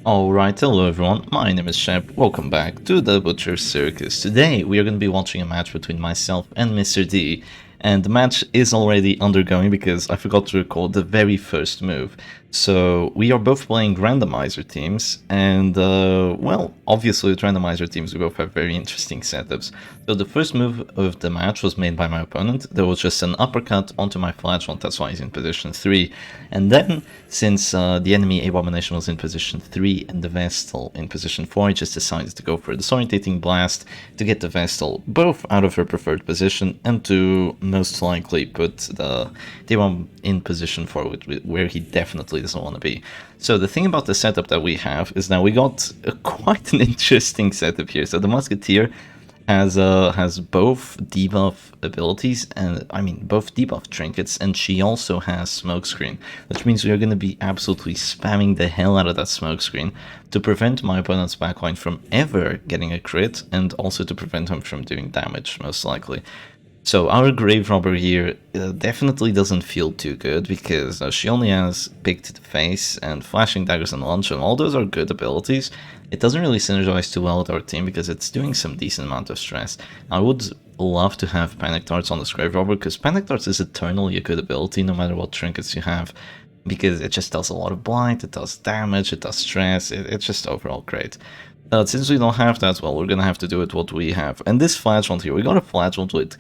Alright, hello everyone, my name is Shep, welcome back to the Butcher Circus. Today we are going to be watching a match between myself and Mr. D, and the match is already undergoing because I forgot to record the very first move. So we are both playing Randomizer teams, and well, obviously with Randomizer teams we both have very interesting setups. So the first move of the match was made by my opponent. There was just an uppercut onto my flagellant, that's why he's in position 3. And then, since the enemy Abomination was in position 3 and the Vestal in position 4, he just decided to go for a disorientating blast to get the Vestal both out of her preferred position and to most likely put the Demon in position 4, where he definitely doesn't want to be. So the thing about the setup that we have is that we got quite an interesting setup here. So the Musketeer has both debuff abilities, and I mean both debuff trinkets, and she also has smokescreen, which means we are going to be absolutely spamming the hell out of that smokescreen to prevent my opponent's backline from ever getting a crit, and also to prevent him from doing damage, most likely. So our Grave Robber here definitely doesn't feel too good, because she only has Pick to the Face and Flashing Daggers and Launch, and all those are good abilities. It doesn't really synergize too well with our team because it's doing some decent amount of stress. I would love to have Panic Darts on this Grave Robber, because Panic Darts is eternally a good ability no matter what trinkets you have, because it just does a lot of blight, it does damage, it does stress, it's just overall great. Since we don't have that, well, we're gonna have to do it what we have. And this flagellant here, we got a flagellant with,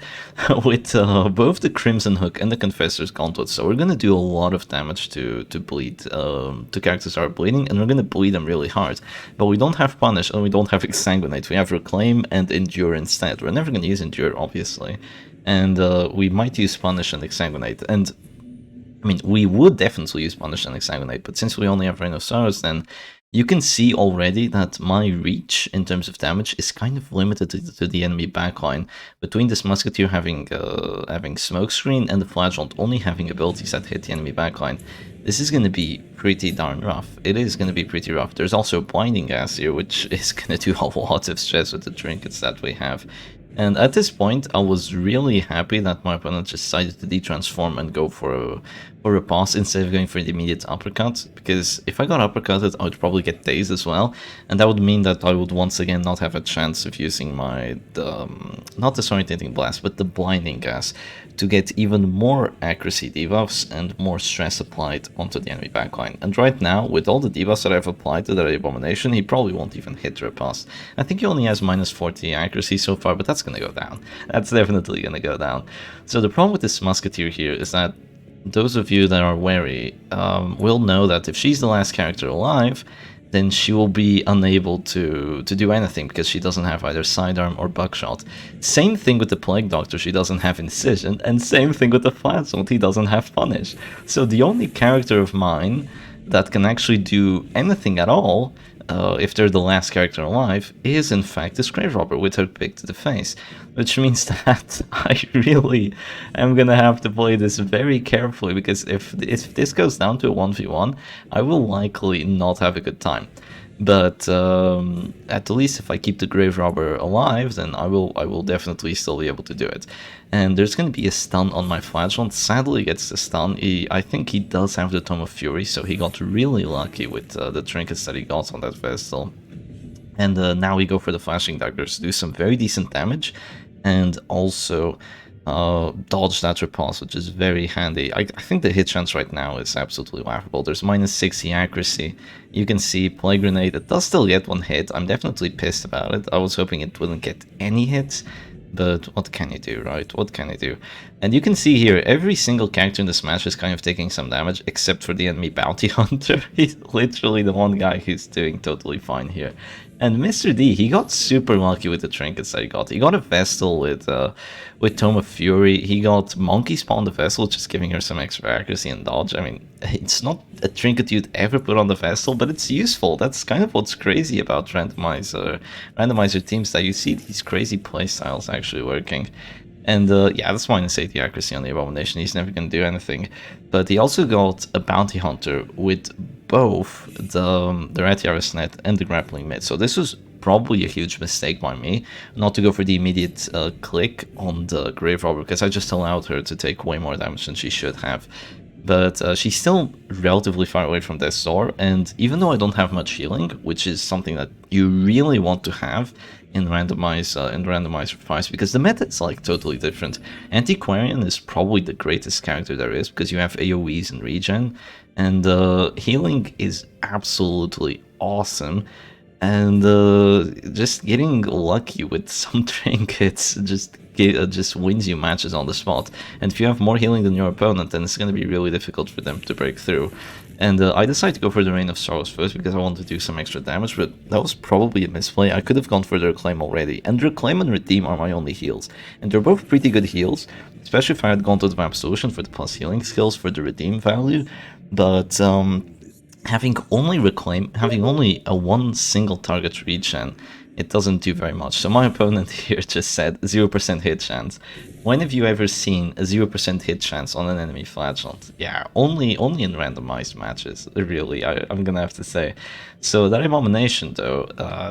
both the Crimson Hook and the Confessor's Gauntlet, so we're gonna do a lot of damage to bleed, to characters that are bleeding, and we're gonna bleed them really hard. But we don't have Punish, and we don't have Exsanguinate, we have Reclaim and Endure instead. We're never gonna use Endure, obviously, and we might use Punish and Exsanguinate, and I mean, we would definitely use Punish and Exsanguinate, but since we only have Rain of Sorrows, then you can see already that my reach in terms of damage is kind of limited to the enemy backline. Between this Musketeer having Smokescreen and the Flagellant only having abilities that hit the enemy backline, this is going to be pretty darn rough. It is going to be pretty rough. There's also Blinding Gas here, which is going to do a lot of stress with the trinkets that we have. And at this point, I was really happy that my opponent decided to de-transform and go for a pass instead of going for the immediate uppercut, because if I got uppercutted, I would probably get dazed as well, and that would mean that I would once again not have a chance of using my, not disorientating blast, but the blinding gas to get even more accuracy debuffs and more stress applied onto the enemy backline. And right now, with all the debuffs that I've applied to that Abomination, he probably won't even hit Riposte. I think he only has minus 40 accuracy so far, but that's gonna go down. That's definitely gonna go down. So the problem with this Musketeer here is that those of you that are wary will know that if she's the last character alive, then she will be unable to do anything because she doesn't have either sidearm or buckshot. Same thing with the Plague Doctor, she doesn't have Incision, and same thing with the Flagellant, he doesn't have Punish. So the only character of mine that can actually do anything at all, if they're the last character alive, is in fact this Grave Robber with her Pick to the Face, which means that I really am gonna have to play this very carefully, because if this goes down to a 1v1, I will likely not have a good time. But at least if I keep the Grave Robber alive, then I will definitely still be able to do it. And there's going to be a stun on my Flagellant. Sadly, he gets the stun. I think he does have the Tome of Fury, so he got really lucky with the trinkets that he got on that Vestal. And now we go for the Flashing Daggers to do some very decent damage, and also dodge that Riposte, which is very handy. I think the hit chance right now is absolutely laughable. There's minus 60 accuracy. You can see Plague Grenade, it does still get one hit. I'm definitely pissed about it. I was hoping it wouldn't get any hits, but what can you do, right? What can you do? And you can see here, every single character in this match is kind of taking some damage, except for the enemy Bounty Hunter. He's literally the one guy who's doing totally fine here. And Mr. D, he got super lucky with the trinkets that he got. He got a Vestal with Tome of Fury. He got Monkey Spawn the Vestal, just giving her some extra accuracy and dodge. I mean, it's not a trinket you'd ever put on the Vestal, but it's useful. That's kind of what's crazy about randomizer teams, that you see these crazy playstyles actually working. And yeah, that's minus 80 accuracy on the Abomination. He's never going to do anything. But he also got a Bounty Hunter with both the Ratiaris Net and the Grappling Mid. So this was probably a huge mistake by me, not to go for the immediate click on the Grave Robber, because I just allowed her to take way more damage than she should have. but she's still relatively far away from death's door, and even though I don't have much healing, which is something that you really want to have in Randomizer fights, because the meta is like totally different. Antiquarian is probably the greatest character there is, because you have AoEs and regen, and healing is absolutely awesome. And just getting lucky with some trinkets just wins you matches on the spot. And if you have more healing than your opponent, then it's going to be really difficult for them to break through. And I decided to go for the Rain of Sorrows first because I wanted to do some extra damage, but that was probably a misplay. I could have gone for the Reclaim already, and Reclaim and Redeem are my only heals. And they're both pretty good heals, especially if I had gone to the Vamp Solution for the plus healing skills for the Redeem value. But having only Reclaim, having only a one single target regen, it doesn't do very much. So my opponent here just said 0% hit chance. When have you ever seen a 0% hit chance on an enemy flagellant? Yeah, only in randomized matches, really, I'm gonna have to say. So that Abomination, though,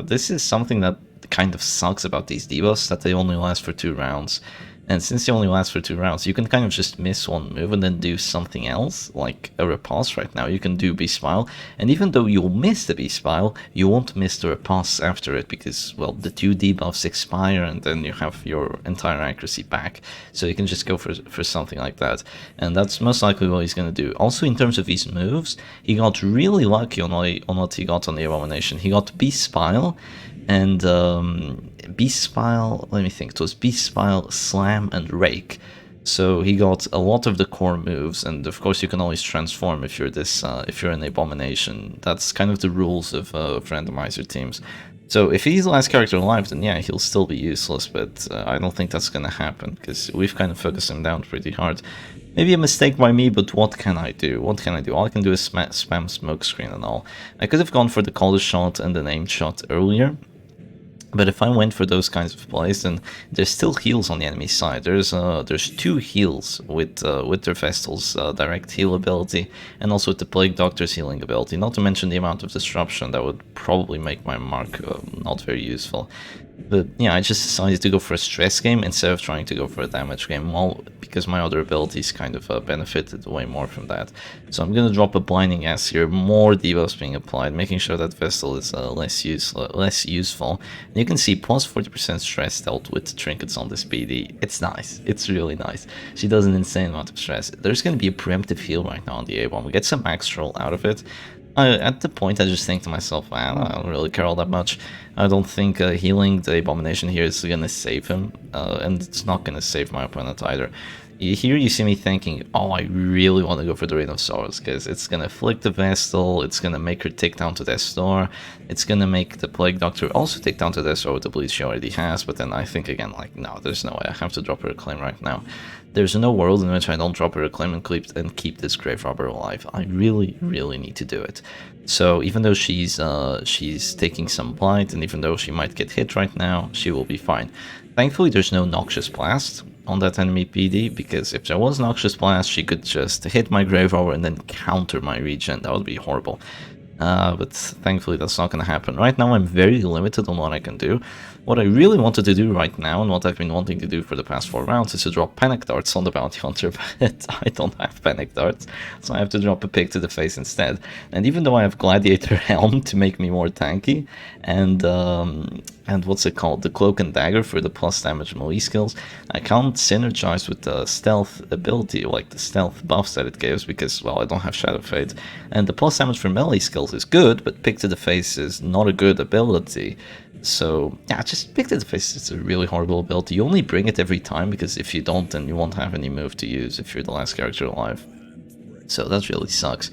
this is something that kind of sucks about these debuffs, that they only last for 2 rounds. And since they only last for 2 rounds, you can kind of just miss one move and then do something else, like a Repulse right now. You can do B-Smile, and even though you'll miss the B-Smile, you won't miss the Repulse after it, because, well, the 2 debuffs expire and then you have your entire accuracy back. So you can just go for something like that, and that's most likely what he's going to do. Also, in terms of his moves, he got really lucky on what he got on the Abomination. He got B-Smile, and B-Spile, let me think, it was B-Spile, Slam, and Rake. So he got a lot of the core moves, and of course you can always transform if you're if you're an Abomination. That's kind of the rules of randomizer teams. So if he's the last character alive, then yeah, he'll still be useless, but I don't think that's gonna happen, because we've kind of focused him down pretty hard. Maybe a mistake by me, but what can I do? What can I do? All I can do is spam smokescreen and all. I could have gone for the collar shot and the named shot earlier, but if I went for those kinds of plays, then there's still heals on the enemy side. There's 2 heals with their Vestal's direct heal ability, and also with the Plague Doctor's healing ability. Not to mention the amount of disruption that would probably make my mark not very useful. But yeah, I just decided to go for a stress game instead of trying to go for a damage game, well, because my other abilities kind of benefited way more from that. So I'm gonna drop a Blinding Ass here, more debuffs being applied, making sure that Vestal is less useful. And you can see plus 40% stress dealt with trinkets on this PD. It's nice, it's really nice. She does an insane amount of stress. There's gonna be a preemptive heal right now on the A-bomb. We get some max roll out of it. At the point, I just think to myself, I don't really care all that much. I don't think healing the Abomination here is gonna save him, and it's not gonna save my opponent either. Here you see me thinking, oh, I really want to go for the Rain of Sorrows, because it's gonna flick the Vestal, it's gonna make her take down to Death's Door, it's gonna make the Plague Doctor also take down to Death's Door with the bleed she already has, but then I think again, like, no, there's no way, I have to drop her Reclaim right now. There's no world in which I don't drop her Reclaim and keep this Grave Robber alive. I really, really need to do it. So even though she's taking some blight, and even though she might get hit right now, she will be fine. Thankfully, there's no Noxious Blast on that enemy PD, because if there was Noxious Blast, she could just hit my Grave Robber and then counter my regen. That would be horrible. But thankfully that's not going to happen. Right now I'm very limited on what I can do. What I really wanted to do right now, and what I've been wanting to do for the past 4 rounds, is to drop Panic Darts on the Bounty Hunter, but I don't have Panic Darts, so I have to drop a Pig to the face instead. And even though I have Gladiator Helm to make me more tanky, and what's it called, the Cloak and Dagger for the plus damage melee skills, I can't synergize with the stealth ability, like the stealth buffs that it gives, because, well, I don't have Shadow Fade. And the plus damage for melee skills is good, but Pig to the face is not a good ability. So yeah, just Pig to the face is a really horrible ability. You only bring it every time, because if you don't, then you won't have any move to use if you're the last character alive. So that really sucks.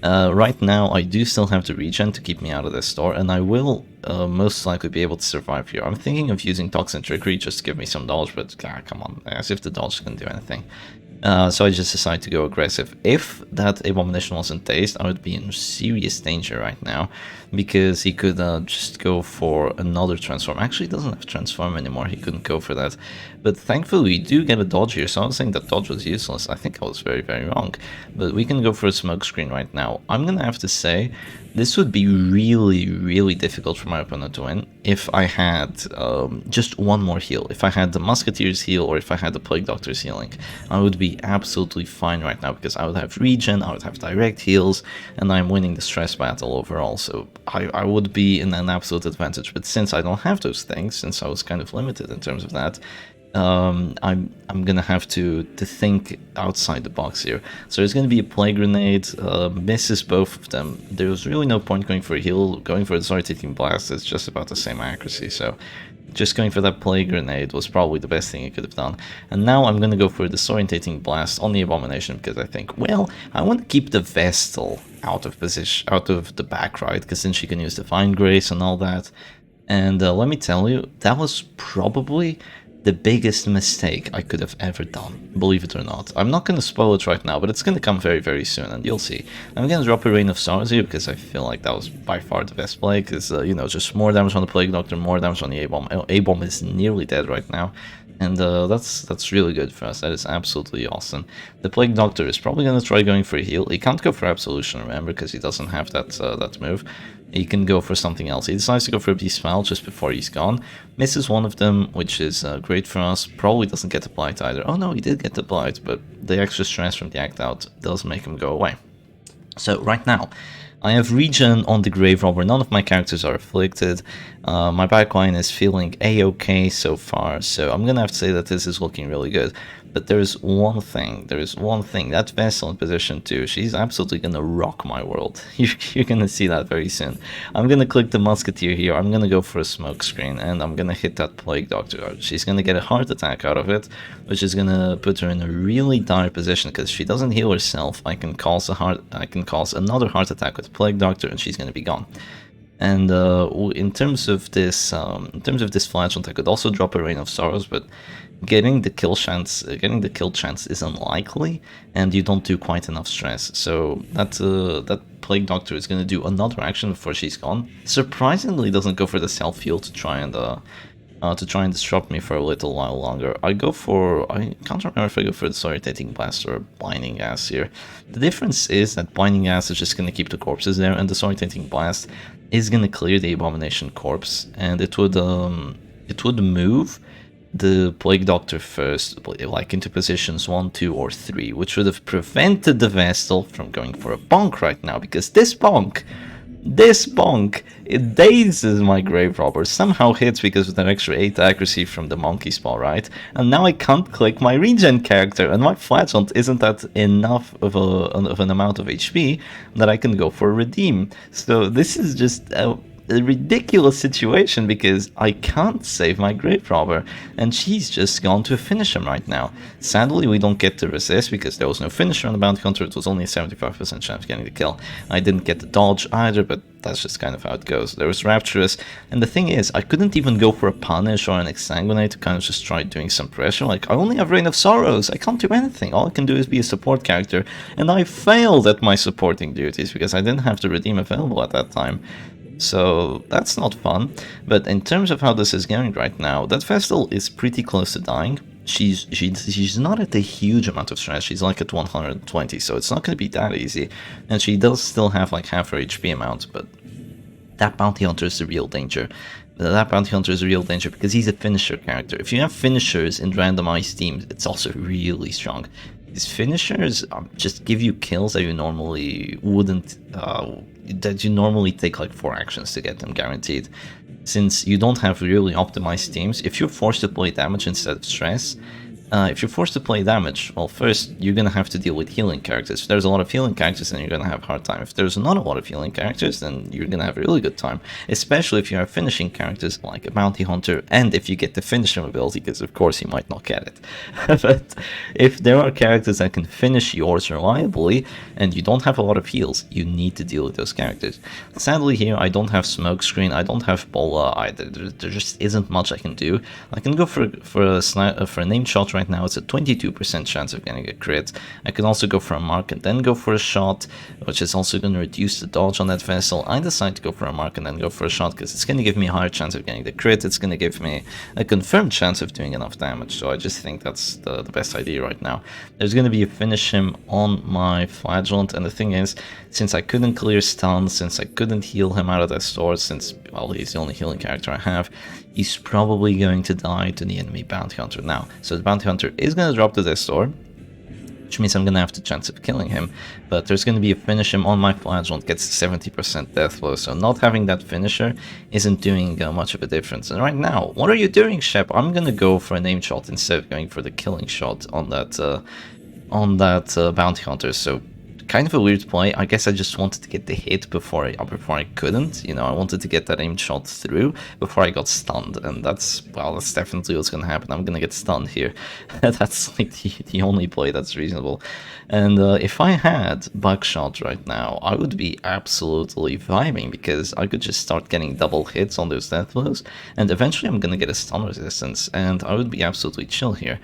Right now I do still have the regen to keep me out of this store, and I will most likely be able to survive here. I'm thinking of using Toxin Trickery just to give me some dodge, but come on, as if the dodge can do anything. So I just decided to go aggressive. If that Abomination wasn't dazed, I would be in serious danger right now, because he could just go for another transform. Actually, he doesn't have transform anymore, he couldn't go for that. But thankfully we do get a dodge here, so I was saying that dodge was useless. I think I was very, very wrong. But we can go for a smoke screen right now. I'm gonna have to say This would be really, really difficult for my opponent to win if I had just one more heal. If I had the Musketeer's heal or if I had the Plague Doctor's healing, I would be absolutely fine right now because I would have regen, I would have direct heals, and I'm winning the stress battle overall. So I would be in an absolute advantage. But since I don't have those things, since I was kind of limited in terms of that, I'm gonna have to think outside the box here. So there's gonna be a Plague Grenade, misses both of them. There's really no point going for a heal. Going for the Disorientating Blast is just about the same accuracy, so just going for that Plague Grenade was probably the best thing he could have done. And now I'm gonna go for the Disorientating Blast on the Abomination because I think, well, I want to keep the Vestal out of position, out of the back, right? Because then she can use Divine Grace and all that. And let me tell you, that was probably the biggest mistake I could have ever done, believe it or not. I'm not going to spoil it right now, but it's going to come very, very soon, and you'll see. I'm going to drop a Rain of Sorrows here, because I feel like that was by far the best play, because, you know, just more damage on the Plague Doctor, more damage on the A-Bomb. A-Bomb is nearly dead right now, and that's really good for us. That is absolutely awesome. The Plague Doctor is probably going to try going for a heal. He can't go for Absolution, remember, because he doesn't have that move. He can go for something else. He decides to go for a Beast Smile just before he's gone. Misses one of them, which is great for us. Probably doesn't get the Blight either. Oh no, he did get the Blight, but the extra stress from the Act Out does make him go away. So right now, I have regen on the Grave Robber. None of my characters are afflicted. My backline is feeling a-okay so far, so I'm gonna have to say that this is looking really good. But there's one thing, that Vessel in position 2, she's absolutely gonna rock my world. You're gonna see that very soon. I'm gonna click the Musketeer here, I'm gonna go for a smoke screen, and I'm gonna hit that Plague Doctor. She's gonna get a heart attack out of it, which is gonna put her in a really dire position, because if she doesn't heal herself, I can cause another heart attack with Plague Doctor, and she's gonna be gone. And in terms of this Flagellant, I could also drop a Rain of Sorrows, but getting the kill chance is unlikely, and you don't do quite enough stress. So that Plague Doctor is going to do another action before she's gone. Surprisingly, doesn't go for the self heal to try and disrupt me for a little while longer. I can't remember if I go for the Disorientating Blast or Blinding Gas here. The difference is that Blinding Gas is just going to keep the corpses there, and the Disorientating Blast is going to clear the Abomination corpse, and it would move the Plague Doctor first, like into positions 1, 2, or 3, which would have prevented the Vestal from going for a bonk right now, because this bonk, it dazes my Grave Robber, somehow hits because of that extra 8 accuracy from the Monkey Spell, right? And now I can't click my regen character, and my Flagellant isn't that enough of an amount of HP that I can go for a Redeem. So this is just a ridiculous situation, because I can't save my Grave Robber, and she's just gone to finish him right now. Sadly, we don't get to resist because there was no finisher on the Bounty Hunter. It was only a 75% chance of getting the kill. I didn't get the dodge either, but that's just kind of how it goes. There was Rapturous, and the thing is, I couldn't even go for a Punish or an Exsanguinate to kind of just try doing some pressure. Like, I only have Rain of Sorrows, I can't do anything. All I can do is be a support character, and I failed at my supporting duties because I didn't have the Redeem available at that time. So that's not fun. But in terms of how this is going right now, that Vestal is pretty close to dying. She's not at a huge amount of stress. She's like at 120, so it's not going to be that easy. And she does still have like half her HP amount, but that Bounty Hunter is the real danger. That Bounty Hunter is a real danger because he's a finisher character. If you have finishers in randomized teams, it's also really strong. These finishers just give you kills that you normally wouldn't, that you normally take like 4 actions to get them guaranteed. Since you don't have really optimized teams, if you're forced to play damage instead of stress, well, first, you're going to have to deal with healing characters. If there's a lot of healing characters, then you're going to have a hard time. If there's not a lot of healing characters, then you're going to have a really good time. Especially if you have finishing characters like a Bounty Hunter, and if you get the finish him ability, because of course you might not get it. But if there are characters that can finish yours reliably, and you don't have a lot of heals, you need to deal with those characters. Sadly here, I don't have Smokescreen, I don't have Bola either. There just isn't much I can do. I can go for a name shot right right now, it's a 22% chance of getting a crit. I can also go for a mark and then go for a shot, which is also going to reduce the dodge on that vessel. I decide to go for a mark and then go for a shot because it's going to give me a higher chance of getting the crit. It's going to give me a confirmed chance of doing enough damage, so I just think that's the best idea right now. There's going to be a finish him on my flagellant, and the thing is, since I couldn't clear stun, since I couldn't heal him out of that store, since, well, he's the only healing character I have, he's probably going to die to the enemy bounty hunter now. So the bounty hunter is going to drop to this store, which means I'm going to have the chance of killing him, but there's going to be a finish him on my flagellant, gets 70% death blow, so not having that finisher isn't doing much of a difference. And right now, what are you doing, Shep? I'm going to go for an aim shot instead of going for the killing shot on that bounty hunter, so kind of a weird play. I guess I just wanted to get the hit before I couldn't, you know, I wanted to get that aim shot through before I got stunned, and that's definitely what's gonna happen. I'm gonna get stunned here. That's like the only play that's reasonable. And if I had buckshot right now, I would be absolutely vibing, because I could just start getting double hits on those death blows, and eventually I'm gonna get a stun resistance, and I would be absolutely chill here.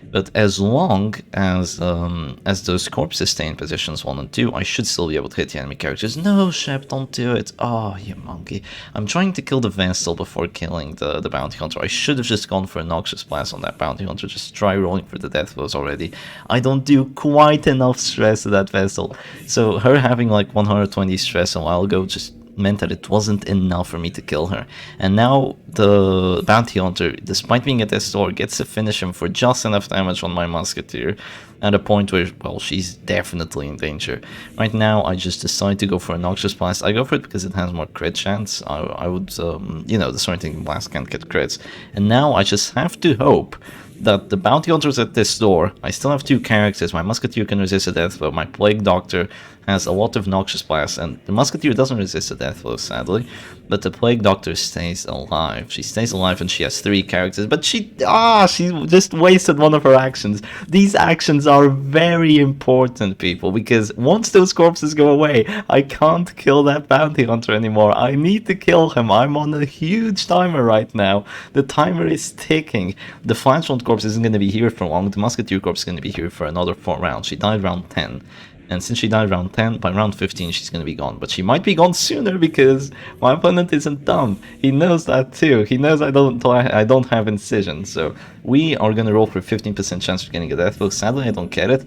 But as long as those corpses stay in positions 1 and 2, I should still be able to hit the enemy characters. No, Shep, don't do it. Oh, you monkey. I'm trying to kill the Vestal before killing the bounty hunter. I should have just gone for a Noxious Blast on that bounty hunter. Just try rolling for the death blows already. I don't do quite enough stress to that Vestal. So her having like 120 stress a while ago just meant that it wasn't enough for me to kill her. And now the bounty hunter, despite being at this store, gets to finish him for just enough damage on my musketeer at a point where, well, she's definitely in danger. Right now, I just decide to go for a Noxious Blast. I go for it because it has more crit chance. I would, you know, the Sorting Blast can't get crits. And now I just have to hope that the bounty hunters at this door, I still have 2 characters. My musketeer can resist a death blow, my plague doctor has a lot of Noxious Blasts, and the musketeer doesn't resist a death blow, sadly, but the plague doctor stays alive. She stays alive and she has 3 characters, but she just wasted one of her actions. These actions are very important, people, because once those corpses go away, I can't kill that bounty hunter anymore. I need to kill him. I'm on a huge timer right now. The timer is ticking. The flagellant corpse isn't going to be here for long. The musketeer corpse is going to be here for another 4 rounds. She died round 10. And since she died round 10, by round 15 she's going to be gone. But she might be gone sooner because my opponent isn't dumb. He knows that too. He knows I don't have incision. So we are going to roll for a 15% chance of getting a death blow. Sadly, I don't get it.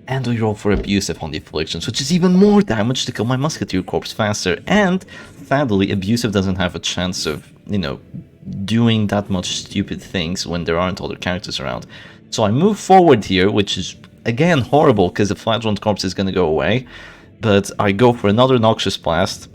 And we roll for abusive on the afflictions, which is even more damage to kill my musketeer corpse faster. And sadly, abusive doesn't have a chance of, you know, doing that much stupid things when there aren't other characters around. So I move forward here, which is again horrible because the flagellant corpse is going to go away, but I go for another Noxious Blast.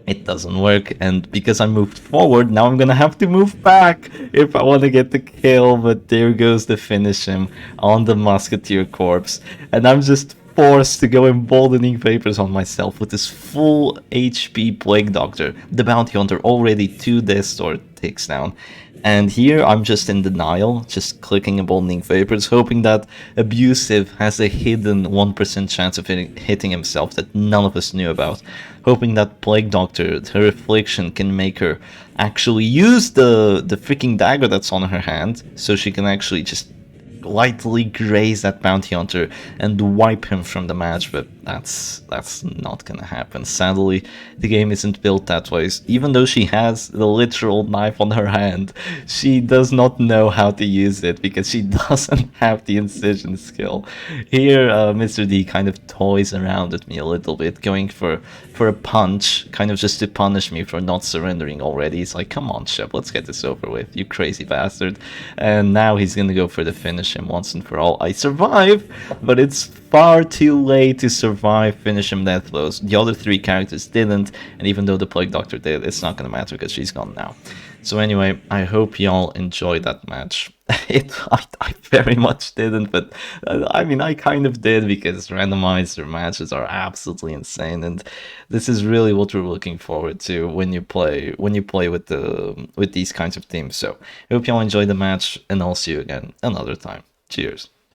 It doesn't work, and because I moved forward, now I'm going to have to move back if I want to get the kill, but there goes the finish him on the musketeer corpse, and I'm just forced to go emboldening vapors on myself with this full HP plague doctor. The bounty hunter already 2 death store takes down. And here I'm just in denial, just clicking emboldening vapors, hoping that abusive has a hidden 1% chance of hitting himself that none of us knew about. Hoping that plague doctor, her affliction, can make her actually use the freaking dagger that's on her hand, so she can actually just lightly graze that bounty hunter and wipe him from the match, but that's not gonna happen. Sadly, the game isn't built that way. Even though she has the literal knife on her hand, she does not know how to use it because she doesn't have the incision skill. Here, Mr. D kind of toys around with me a little bit, going for a punch, kind of just to punish me for not surrendering already. It's like, come on, Shep, let's get this over with, you crazy bastard. And now he's gonna go for the finish him once and for all. I survive, but it's far too late to survive finish him death blows. The other 3 characters didn't, and even though the plague doctor did, it's not gonna matter because she's gone now. So anyway, I hope y'all enjoyed that match. I very much didn't, but I mean, I kind of did, because randomizer matches are absolutely insane, and this is really what we're looking forward to when you play with these kinds of teams. So I hope y'all enjoyed the match, and I'll see you again another time. Cheers.